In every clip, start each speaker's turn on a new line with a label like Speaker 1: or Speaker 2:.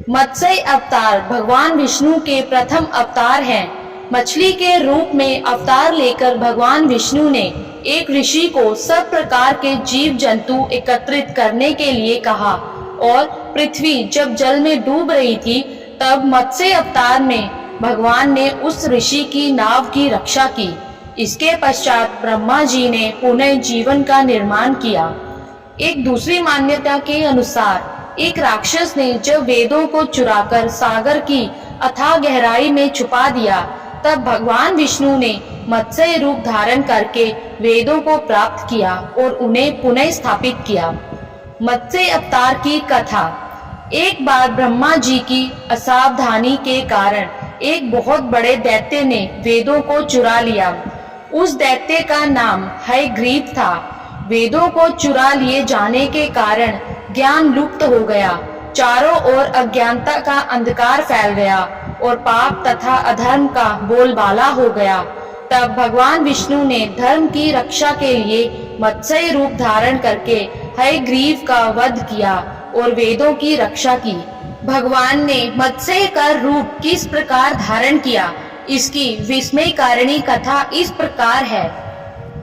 Speaker 1: मत्स्य अवतार भगवान विष्णु के प्रथम अवतार हैं। मछली के रूप में अवतार लेकर भगवान विष्णु ने एक ऋषि को सब प्रकार के जीव जंतु एकत्रित करने के लिए कहा और पृथ्वी जब जल में डूब रही थी तब मत्स्य अवतार में भगवान ने उस ऋषि की नाव की रक्षा की। इसके पश्चात ब्रह्मा जी ने पुनः जीवन का निर्माण किया। एक दूसरी मान्यता के अनुसार एक राक्षस ने जब वेदों को चुराकर सागर की अथाह गहराई में छुपा दिया तब भगवान विष्णु ने मत्स्य रूप धारण करके वेदों को प्राप्त किया और उन्हें पुनः स्थापित किया। मत्स्य अवतार की कथा। एक बार ब्रह्मा जी की असावधानी के कारण एक बहुत बड़े दैत्य ने वेदों को चुरा लिया। उस दैत्य का नाम हयग्रीव था। वेदों को चुरा लिए जाने के कारण ज्ञान लुप्त हो गया, चारों ओर अज्ञानता का अंधकार फैल गया और पाप तथा अधर्म का बोलबाला हो गया। तब भगवान विष्णु ने धर्म की रक्षा के लिए मत्स्य रूप धारण करके हयग्रीव का वध किया और वेदों की रक्षा की। भगवान ने मत्स्य का रूप किस प्रकार धारण किया, इसकी विस्मयकारिणी कथा इस प्रकार है।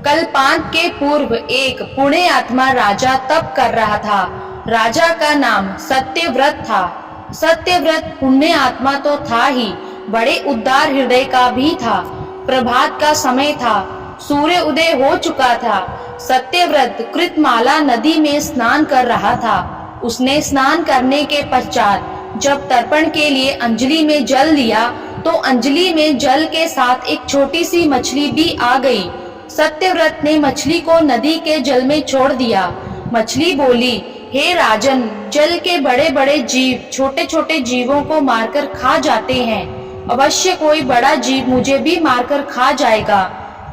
Speaker 1: कल्पांत के पूर्व एक पुण्य आत्मा राजा तप कर रहा था। राजा का नाम सत्यव्रत था। सत्यव्रत पुण्य आत्मा तो था ही, बड़े उदार हृदय का भी था। प्रभात का समय था, सूर्य उदय हो चुका था। सत्यव्रत कृतमाला नदी में स्नान कर रहा था। उसने स्नान करने के पश्चात जब तर्पण के लिए अंजलि में जल लिया तो अंजलि में जल के साथ एक छोटी सी मछली भी आ गई। सत्यव्रत ने मछली को नदी के जल में छोड़ दिया। मछली बोली, हे राजन, जल के बड़े बड़े जीव छोटे छोटे जीवों को मारकर खा जाते हैं। अवश्य कोई बड़ा जीव मुझे भी मारकर खा जाएगा।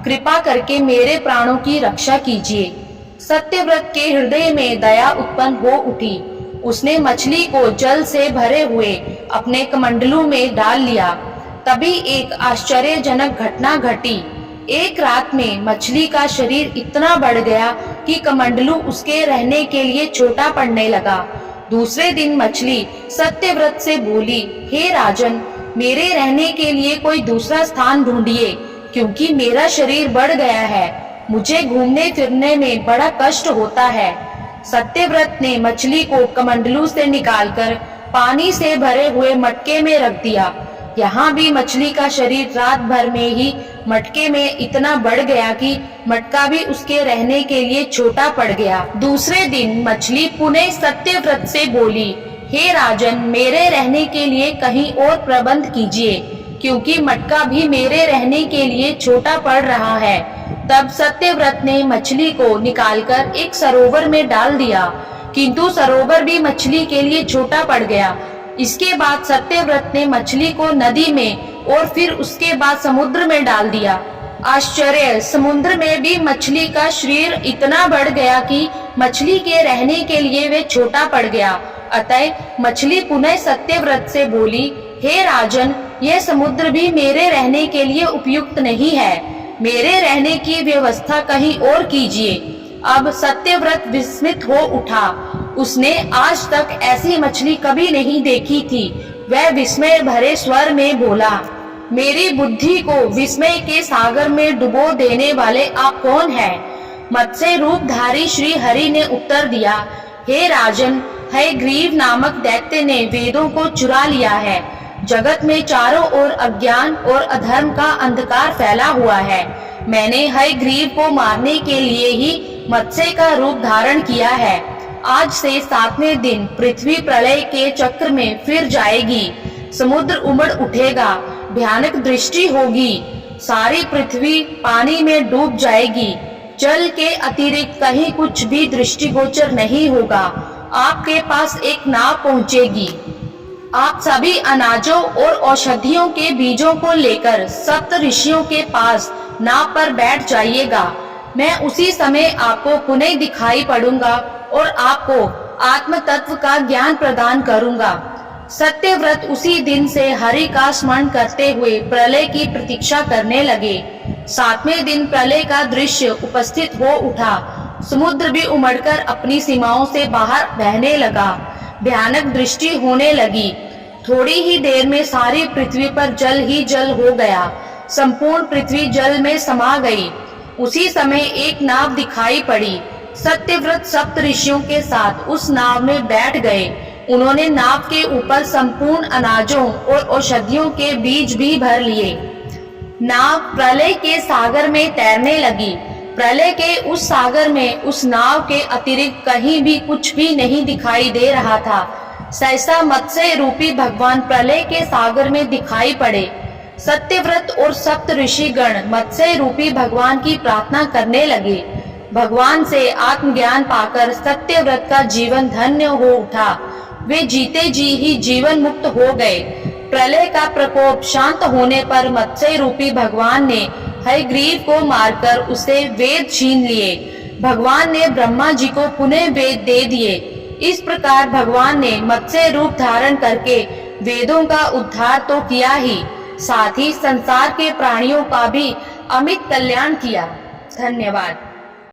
Speaker 1: कृपा करके मेरे प्राणों की रक्षा कीजिए। सत्यव्रत के हृदय में दया उत्पन्न हो उठी। उसने मछली को जल से भरे हुए अपने कमंडलू में डाल लिया। तभी एक आश्चर्यजनक घटना घटी। एक रात में मछली का शरीर इतना बढ़ गया कि कमंडलू उसके रहने के लिए छोटा पड़ने लगा। दूसरे दिन मछली सत्यव्रत से बोली, हे राजन, मेरे रहने के लिए कोई दूसरा स्थान ढूंढिए, क्योंकि मेरा शरीर बढ़ गया है। मुझे घूमने फिरने में बड़ा कष्ट होता है। सत्यव्रत ने मछली को कमंडलू से निकालकर पानी से भरे हुए मटके में रख दिया। यहाँ भी मछली का शरीर रात भर में ही मटके में इतना बढ़ गया कि मटका भी उसके रहने के लिए छोटा पड़ गया। दूसरे दिन मछली पुनः सत्यव्रत से बोली, हे राजन, मेरे रहने के लिए कहीं और प्रबंध कीजिए, क्योंकि मटका भी मेरे रहने के लिए छोटा पड़ रहा है। तब सत्यव्रत ने मछली को निकालकर एक सरोवर में डाल दिया, किंतु सरोवर भी मछली के लिए छोटा पड़ गया। इसके बाद सत्यव्रत ने मछली को नदी में और फिर उसके बाद समुद्र में डाल दिया। आश्चर्य, समुद्र में भी मछली का शरीर इतना बढ़ गया कि मछली के रहने के लिए वे छोटा पड़ गया। अतः मछली पुनः सत्यव्रत से बोली, हे राजन, यह समुद्र भी मेरे रहने के लिए उपयुक्त नहीं है। मेरे रहने की व्यवस्था कहीं और कीजिए। अब सत्यव्रत विस्मित हो उठा। उसने आज तक ऐसी मछली कभी नहीं देखी थी। वह विस्मय भरे स्वर में बोला, मेरी बुद्धि को विस्मय के सागर में डुबो देने वाले आप कौन हैं? मत्स्य रूपधारी श्री हरि ने उत्तर दिया, हे राजन, हयग्रीव नामक दैत्य ने वेदों को चुरा लिया है। जगत में चारों ओर अज्ञान और अधर्म का अंधकार फैला हुआ है। मैंने हयग्रीव को मारने के लिए ही मत्स्य का रूप धारण किया है। आज से 7वें दिन पृथ्वी प्रलय के चक्र में फिर जाएगी। समुद्र उमड़ उठेगा, भयानक दृष्टि होगी। सारी पृथ्वी पानी में डूब जाएगी। जल के अतिरिक्त कहीं कुछ भी दृष्टिगोचर नहीं होगा। आपके पास एक नाव पहुंचेगी। आप सभी अनाजों और औषधियों के बीजों को लेकर सप्त ऋषियों के पास नाव पर बैठ जाइएगा। मैं उसी समय आपको पुनः दिखाई पड़ूंगा और आपको आत्म तत्व का ज्ञान प्रदान करूंगा। सत्यव्रत उसी दिन से हरि का स्मरण करते हुए प्रलय की प्रतीक्षा करने लगे। 7वें दिन प्रलय का दृश्य उपस्थित हो उठा। समुद्र भी उमड़कर अपनी सीमाओं से बाहर बहने लगा। भयानक दृष्टि होने लगी। थोड़ी ही देर में सारी पृथ्वी पर जल ही जल हो गया। संपूर्ण पृथ्वी जल में समा गई। उसी समय एक नाव दिखाई पड़ी। सत्यव्रत सप्त ऋषियों के साथ उस नाव में बैठ गए। उन्होंने नाव के ऊपर संपूर्ण अनाजों और औषधियों के बीज भी भर लिए। नाव प्रलय के सागर में तैरने लगी। प्रलय के उस सागर में उस नाव के अतिरिक्त कहीं भी कुछ भी नहीं दिखाई दे रहा था। सहसा मत्स्य रूपी भगवान प्रलय के सागर में दिखाई पड़े। सत्यव्रत और सप्त ऋषिगण मत्स्य रूपी भगवान की प्रार्थना करने लगे। भगवान से आत्मज्ञान पाकर सत्यव्रत का जीवन धन्य हो उठा। वे जीते जी ही जीवन मुक्त हो गए। प्रलय का प्रकोप शांत होने पर मत्स्य रूपी भगवान ने हयग्रीव को मारकर उसे वेद छीन लिए। भगवान ने ब्रह्मा जी को पुनः वेद दे दिए। इस प्रकार भगवान ने मत्स्य रूप धारण करके वेदों का उद्धार तो किया ही, साथ ही संसार के प्राणियों का भी अमित कल्याण किया। धन्यवाद।